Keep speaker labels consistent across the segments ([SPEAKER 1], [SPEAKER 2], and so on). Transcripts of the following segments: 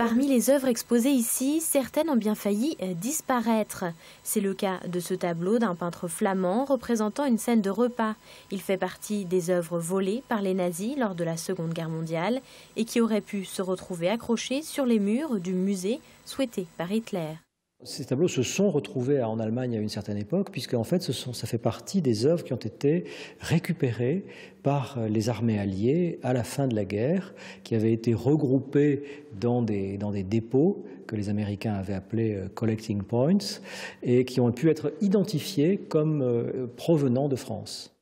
[SPEAKER 1] Parmi les œuvres exposées ici, certaines ont bien failli disparaître. C'est le cas de ce tableau d'un peintre flamand représentant une scène de repas. Il fait partie des œuvres volées par les nazis lors de la Seconde Guerre mondiale et qui auraient pu se retrouver accrochées sur les murs du musée souhaité par Hitler.
[SPEAKER 2] Ces tableaux se sont retrouvés en Allemagne à une certaine époque, puisque en fait, ça fait partie des œuvres qui ont été récupérées par les armées alliées à la fin de la guerre, qui avaient été regroupées dans des dépôts que les Américains avaient appelés collecting points, et qui ont pu être identifiés comme provenant de France.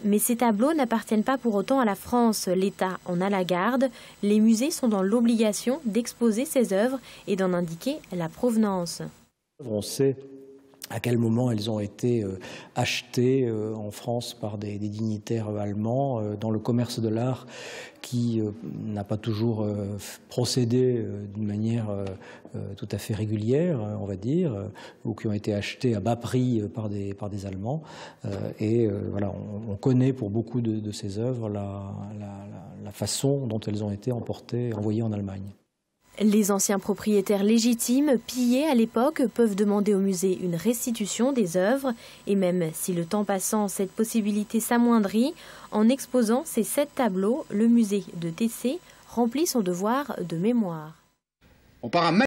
[SPEAKER 1] Mais ces tableaux n'appartiennent pas pour autant à la France. L'État en a la garde. Les musées sont dans l'obligation d'exposer ces œuvres et d'en indiquer la provenance.
[SPEAKER 2] On sait à quel moment elles ont été achetées en France par des dignitaires allemands dans le commerce de l'art qui n'a pas toujours procédé d'une manière tout à fait régulière, on va dire, ou qui ont été achetées à bas prix par des Allemands. Voilà, on connaît pour beaucoup de ces œuvres la façon dont elles ont été emportées, envoyées en Allemagne.
[SPEAKER 1] Les anciens propriétaires légitimes, pillés à l'époque, peuvent demander au musée une restitution des œuvres. Et même si le temps passant, cette possibilité s'amoindrit, en exposant ces 7 tableaux, le musée de Tessé remplit son devoir de mémoire.